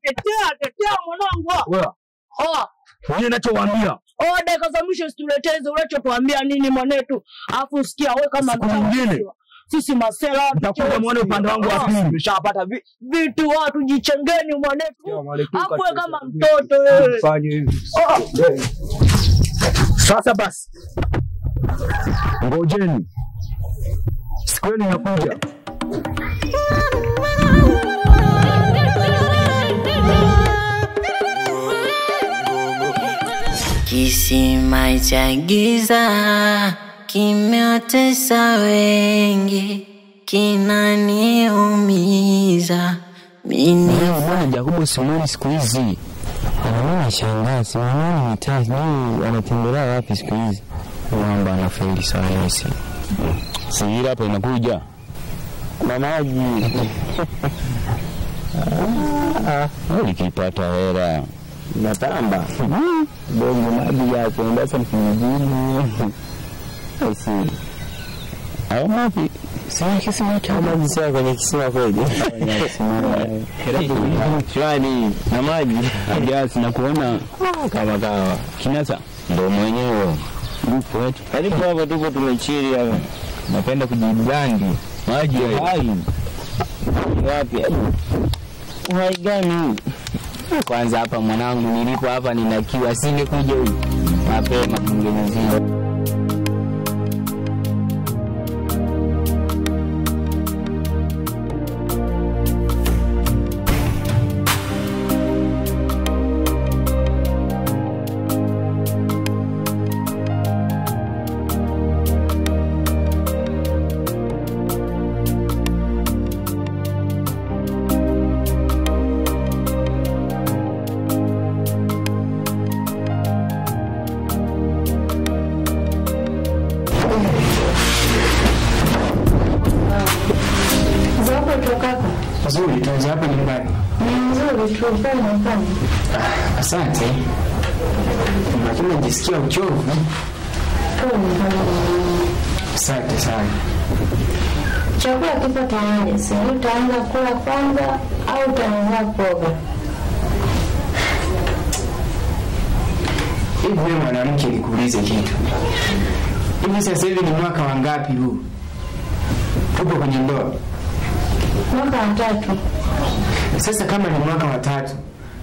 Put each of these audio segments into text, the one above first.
Tetea mwanangu. Wewe. Wewe unachowaambia. Dakika za mwisho situleteze unachotuambia nini mwanetu. Alafu sikia wewe kama mwingine. Sisi masela tutakuja muone upande wangu wa pili. Tumeshapata vitu watu jichengeni mwanetu. Hapo wewe kama mtoto wewe. Fanye hivi. Sasa basi. Ngojeni. Siku yenu inakuja. Kisima cha giza kimeotesa wengi, kinaniumiza mimi. Bwana Jacobo Simoni siku hizi anaona shangazi, anaona mtaji, anatembelea wapi siku hizi? Mwamba anafeli sana hizi. Sijira hapa inakuja. Kuna maji. Nikipata hela natamba. Bongo maji ya kwenda sasa mjini. Asi. Au wapi? Sasa kisima cha maji sasa kwenye kisima kweli. Shwari na maji. Hajasi na kuona kama kawa. Kinasa ndio mwenyewe. Yupo wetu. Karibu hapa tupo tumechili hapa. Napenda kujibrandi. Maji hai. Wapi? Uhai gani? Kwanza hapa mwanangu nilipo hapa ninakiwa singekuja huyu. Mapema kungenizia. Nzuri, tuanze hapa nyumbani. Nzuri, tuanze nyumbani. Asante. Lakini najisikia uchovu. Asante sana. Chakula kipo tayari, si utaanza kula kwanza au utaanza kuoga? Hivi wewe mwanamke nikuulize kitu. Hivi sasa hivi ni mwaka wa ngapi huu? Tupo kwenye ndoa. Mwaka wa 3. Sasa kama ni mwaka wa 3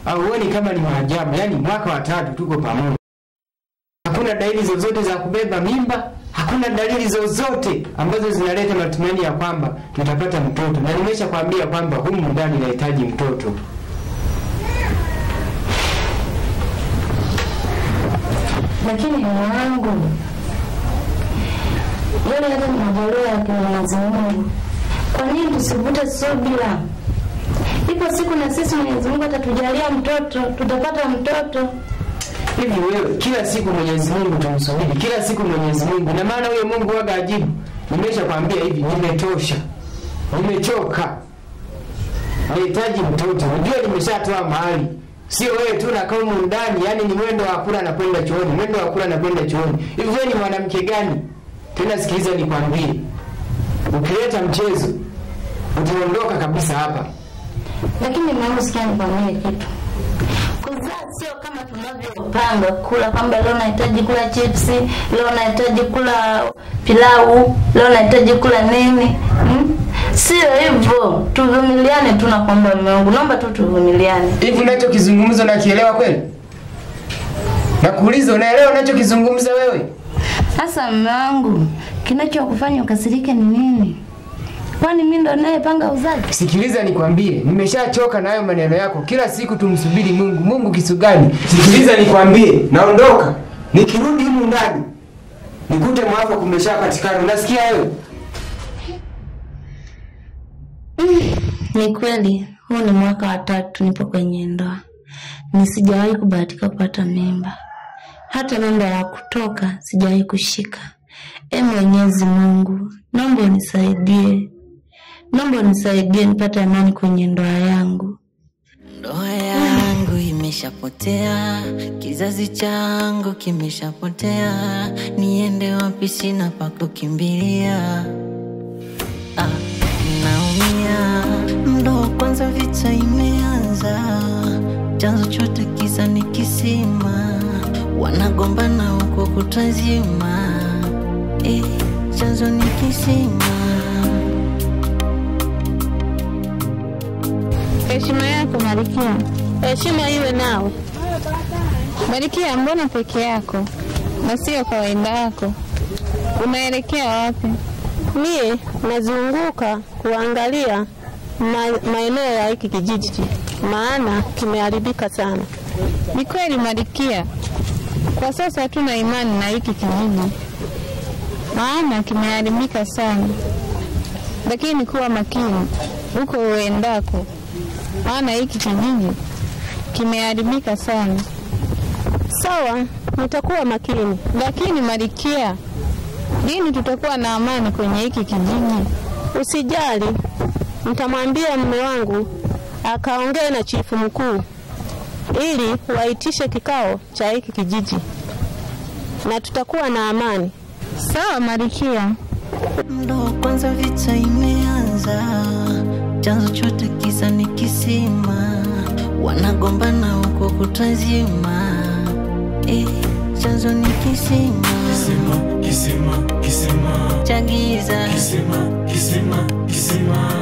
au uone kama ni maajabu, yani mwaka wa 3 tuko pamoja. Hakuna dalili zozote za kubeba mimba, hakuna dalili zozote ambazo zinaleta matumaini ya kwamba tutapata mtoto. Na nimeshakwambia kwamba humu ndani nahitaji mtoto. Lakini mwanangu, yale hata majaliwa ya Mwenyezi Mungu. Kwa nini tusivute subira? Ipo siku na sisi Mwenyezi Mungu atatujalia mtoto, tutapata mtoto. Hivi wewe kila siku Mwenyezi Mungu tumsubiri, kila siku Mwenyezi Mungu. Na maana huyo Mungu waga ajibu. Nimeshakwambia hivi, nimetosha. Nimechoka. Nahitaji mtoto. Unajua nimeshatoa mahali. Sio wewe tu na kama ndani, yani ni mwendo wa kula na kwenda chooni, mwendo wa kula na kwenda chooni. Hivi wewe ni mwanamke gani? Tena sikiliza nikwambie. Ukileta mchezo utaondoka kabisa hapa. Lakini mama sikia nikwambie kitu. Kuzaa sio kama tunavyopanga kula kwamba leo nahitaji kula chips, leo nahitaji kula pilau, leo nahitaji kula nini? Sio hivyo. Tuvumiliane tu na kwamba mume wangu, naomba tu tuvumiliane. Hivi unachokizungumza unakielewa kweli? Nakuuliza unaelewa unachokizungumza wewe? Sasa mume wangu, kinachokufanya ukasirike ni nini? Kwani mimi ndo ninayepanga uzazi? Sikiliza nikwambie, nimeshachoka na hayo maneno yako. Kila siku tumsubiri Mungu. Mungu kisu gani? Sikiliza nikwambie, naondoka. Nikirudi humu ndani nikute mwafaka kumeshapatikana. Unasikia wewe? Ni kweli, huu ni mwaka wa 3 nipo kwenye ndoa. Nisijawahi kubahatika kupata mimba. Hata namba ya kutoka sijawahi kushika. Mwenyezi Mungu, naomba unisaidie. Naomba unisaidie nipate amani kwenye ndoa yangu. Ndoa yangu imeshapotea, kizazi changu kimeshapotea, niende wapi sina pa kukimbilia. Naumia, ndo kwanza vita imeanza. chanzo chote kisa ni kisima, wanagombana huko kutazima. Chanzo ni kisima. Heshima yako Marikia. Heshima iwe nawe. Marikia, mbona peke yako na sio kwa wenda yako? Unaelekea wapi? Mie nazunguka kuangalia maeneo ya hiki kijiji, maana kimeharibika sana. Ni kweli Marikia, kwa sasa hatuna imani na hiki kijiji, maana kimeharibika sana. Lakini kuwa makini huko uendako, maana hiki kijiji kimeharibika sana. Sawa, nitakuwa makini. Lakini Marikia, lini tutakuwa na amani kwenye hiki kijiji? Usijali, nitamwambia mume wangu akaongee na chifu mkuu ili waitishe kikao cha hiki kijiji na tutakuwa na amani. Sawa Marikia. Ndo kwanza vita imeanza, chanzo chote kisa ni kisima, wanagombana huko kutazima. Chanzo ni kisima. Kisima chagiza. Kisima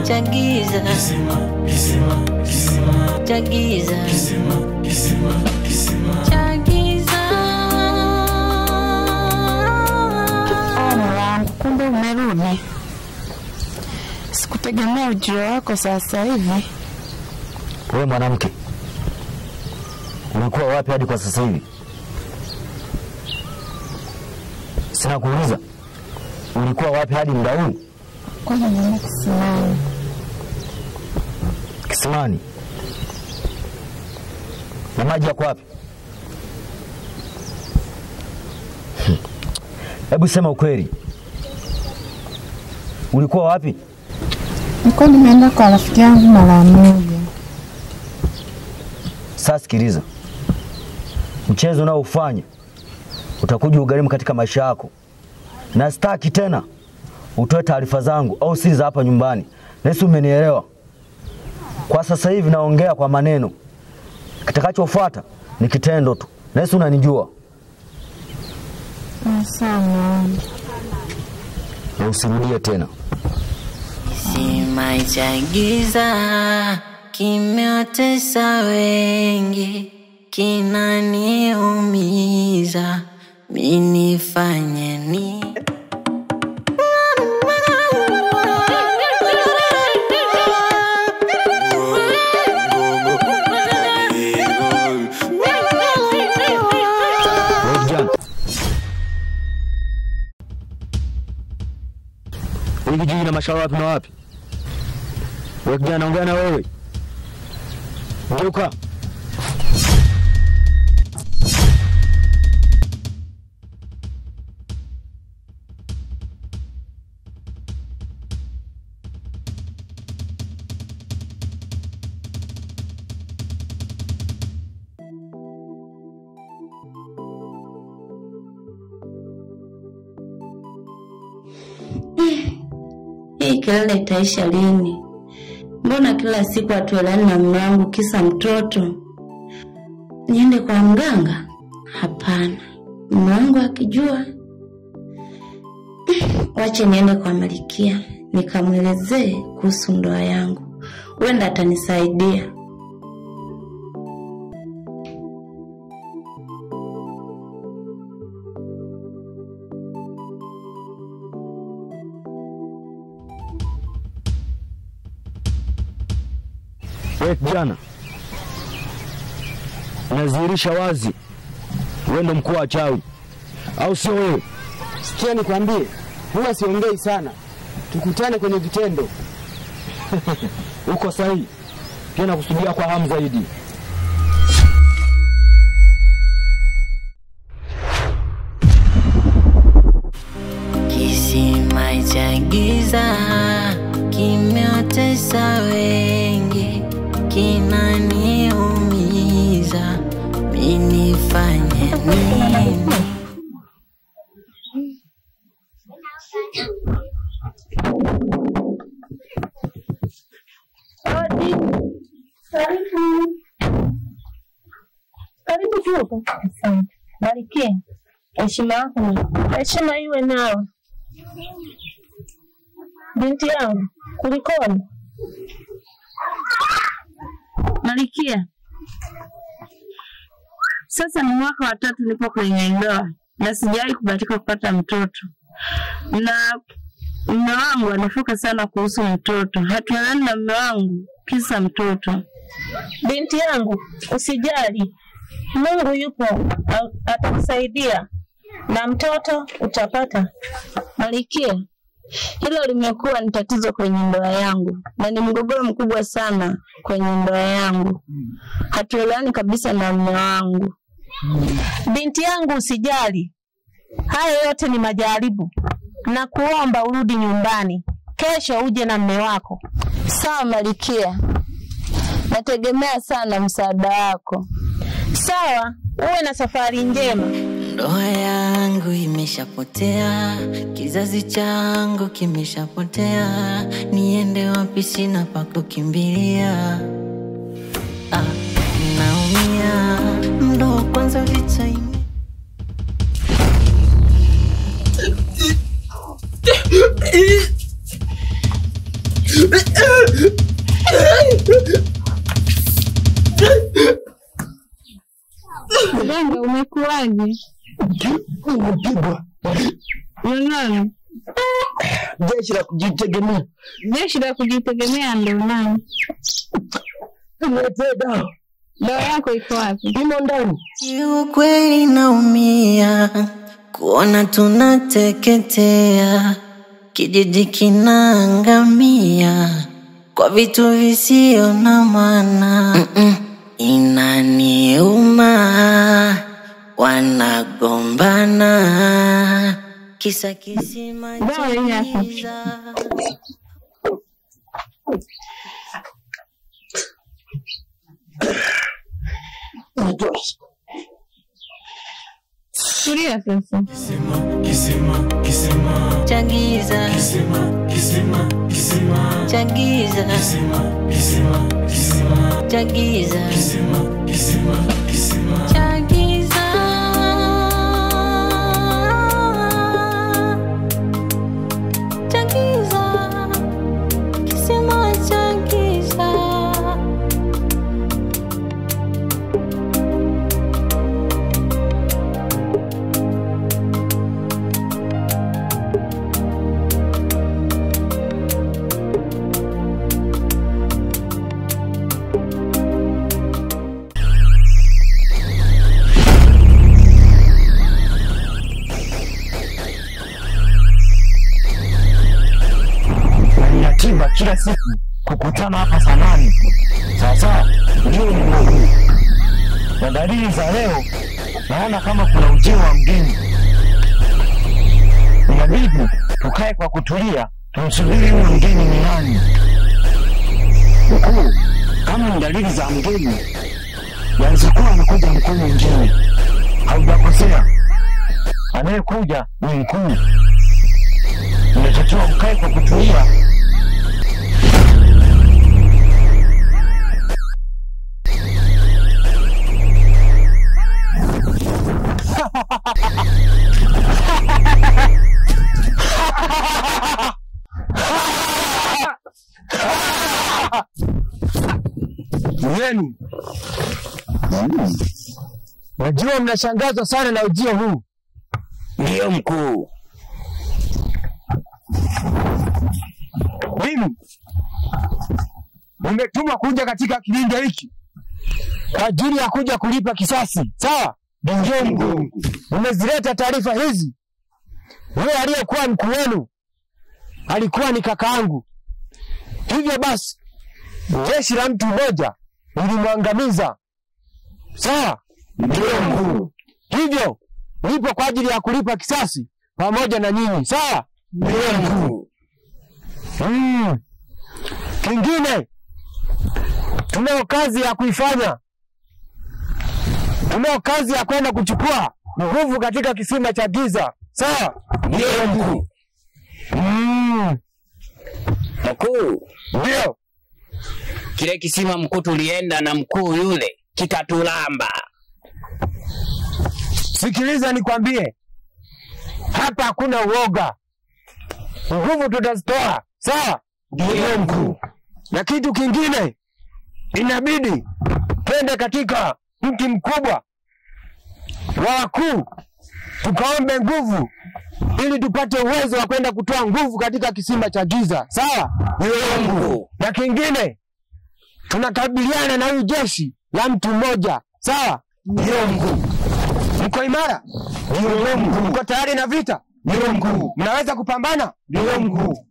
chagiza. Chagiza. Chagiza. Kumbe umerudi. Sikutegemea ujio wako sasa hivi. Wewe mwanamke, ulikuwa wapi hadi kwa sasa hivi? Sina kuuliza. Ulikuwa wapi hadi muda huu? Kwa nini kisimani? Kisimani? Na maji yako wapi? Hebu sema ukweli. Ulikuwa wapi? Niko nimeenda kwa rafiki yangu mara moja. Sasa sikiliza. Mchezo unaofanya utakuja ugharimu katika maisha yako. Na sitaki tena utoe taarifa zangu au siri za hapa nyumbani. Nesi, umenielewa? Kwa sasa hivi naongea kwa maneno. Kitakachofuata ni kitendo tu. Nesi, unanijua? Sawa. Na usirudie tena. Kisima cha giza kimeotesa wengi, kinaniumiza, mimi nifanye nini? Hivi jiji na mashao wapi na wapi? Wewe kijana, naongea na wewe. Geuka. Hii kelele itaisha lini? Mbona kila siku atuelani na mume wangu kisa mtoto? Niende kwa mganga? Hapana. Mume wangu akijua, wache niende kwa Marikia nikamwelezee kuhusu ndoa yangu. Huenda atanisaidia. Wewe kijana, unazihirisha wazi wewe ndo mkuu wa chawi, au sio wewe? Sikia nikwambie, huwa siongei sana. Tukutane kwenye vitendo. Uko sahihi. Pia nakusudia kwa hamu zaidi. Kisima cha giza kimeotesa wengi, kinaniumiza, mimi nifanye nini? Fufuka. Asante. Malkia, heshima yako ni Heshima iwe nawe. Binti yangu, kulikoni? Malkia. Sasa ni mwaka wa 3 nipo kwenye ndoa na sijawahi kubahatika kupata mtoto. Na mume wangu anafuka sana kuhusu mtoto. Hatuelewani na mume wangu kisa mtoto. Binti yangu, usijali. Mungu yupo, atakusaidia na mtoto utapata. Malkia, hilo limekuwa ni tatizo kwenye ndoa yangu na ni mgogoro mkubwa sana kwenye ndoa yangu. Hatuelewani kabisa na mume wangu. Binti yangu, usijali. Haya yote ni majaribu. Na kuomba urudi nyumbani. Kesho uje na mume wako. Sawa Malkia. Nategemea sana msaada wako. Sawa, uwe na safari njema. Ndoa yangu imeshapotea, kizazi changu kimeshapotea, niende wapi sina pa kukimbilia. Naumia, ndo kwanza vita Mganga, umekuwaje? Umepigwa. Nani? Jeshi la kujitegemea. Jeshi la kujitegemea ndio nani? Niletee dawa. Dawa yako iko wapi? Imo ndani. Kiukweli naumia, kuona tunateketea, kijiji kinaangamia kwa vitu visio na maana. Inaniuma, wanagombana kisa kisima cha giza. Tulia sasa. Chagiza Chagiza Chagiza Chagiza Chagiza Kisima Chagiza. Yatima kila siku kukutana hapa saa 8. Sasa ndio ni Mungu. Na dalili za leo naona kama kuna ujio wa mgeni. Inabidi tukae kwa kutulia, tumsubiri huyo mgeni ni nani. Mkuu, kama ni dalili za mgeni, yanaweza kuwa anakuja mkuu mwingine. Haujakosea. Anayekuja ni mkuu. Unatakiwa ukae kwa kutulia. Mgeni. Najua mnashangazwa sana na ujio huu. Ndio mkuu. Mimi nimetumwa kuja katika kilindi hiki kwa ajili ya kuja kulipa kisasi. Sawa? Ndio mkuu. Nimezileta taarifa hizi. Yule aliyekuwa mkuu wenu alikuwa ni kakaangu. Hivyo basi jeshi la mtu mmoja lilimwangamiza. Sawa? Ndio mkuu. Hivyo nipo kwa ajili ya kulipa kisasi pamoja na nyinyi. Sawa? Ndio mkuu. Kingine, tunao kazi ya kuifanya. Tunao kazi ya kwenda kuchukua nguvu katika kisima cha giza. Sawa? Ndio mkuu. Mkuu, Ndio. kile kisima mkuu tulienda na mkuu yule kikatulamba. Sikiliza nikwambie, hapa hakuna uoga, nguvu tutazitoa, sawa? Ndio mkuu. Na kitu kingine, inabidi twende katika mti mkubwa wa wakuu tukaombe nguvu ili tupate uwezo wa kwenda kutoa nguvu katika kisima cha giza, sawa? Ndio mkuu. Na kingine, tunakabiliana na huyu jeshi la mtu mmoja, sawa? Ndio mkuu. Mko imara? Ndio mkuu. Mko tayari na vita? Ndio mkuu. Mnaweza kupambana? Ndio mkuu.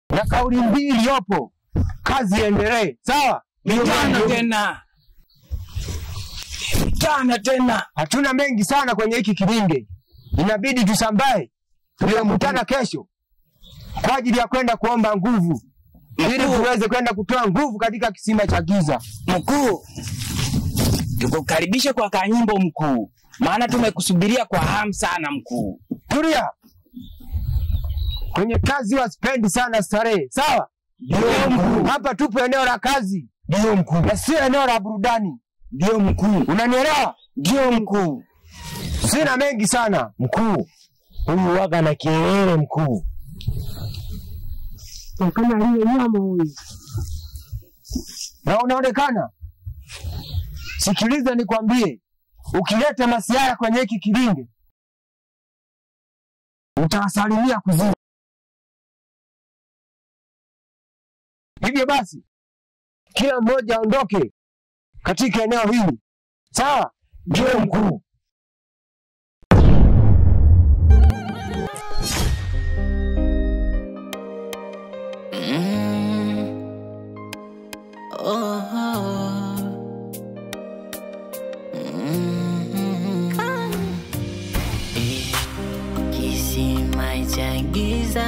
Na kauli mbiu iliyopo, kazi iendelee, sawa? Vitana tena. Hatuna mengi sana kwenye hiki kilinge, inabidi tusambae. Tutakutana kesho kwa ajili ya kwenda kuomba nguvu ili tuweze kwenda kutoa nguvu katika kisima cha giza. Mkuu, tukukaribisha kwa kanyimbo mkuu, maana tumekusubiria kwa hamu sana mkuu. Tulia. Kwenye kazi wasipendi sana starehe, sawa? Ndio mkuu. Hapa tupo eneo la kazi. Ndio mkuu. Na sio eneo la burudani. Ndio mkuu. Unanielewa? Ndio mkuu. Sina mengi sana mkuu. Huyu waga na kielele mkuu. Kama aliye nyama huyu. Na unaonekana. Sikiliza nikwambie, ukileta masiara kwenye hiki kilinge, utawasalimia kuzimu. Hivyo basi, kila mmoja aondoke katika eneo hili, sawa? Ndio mkuu. Kisima cha giza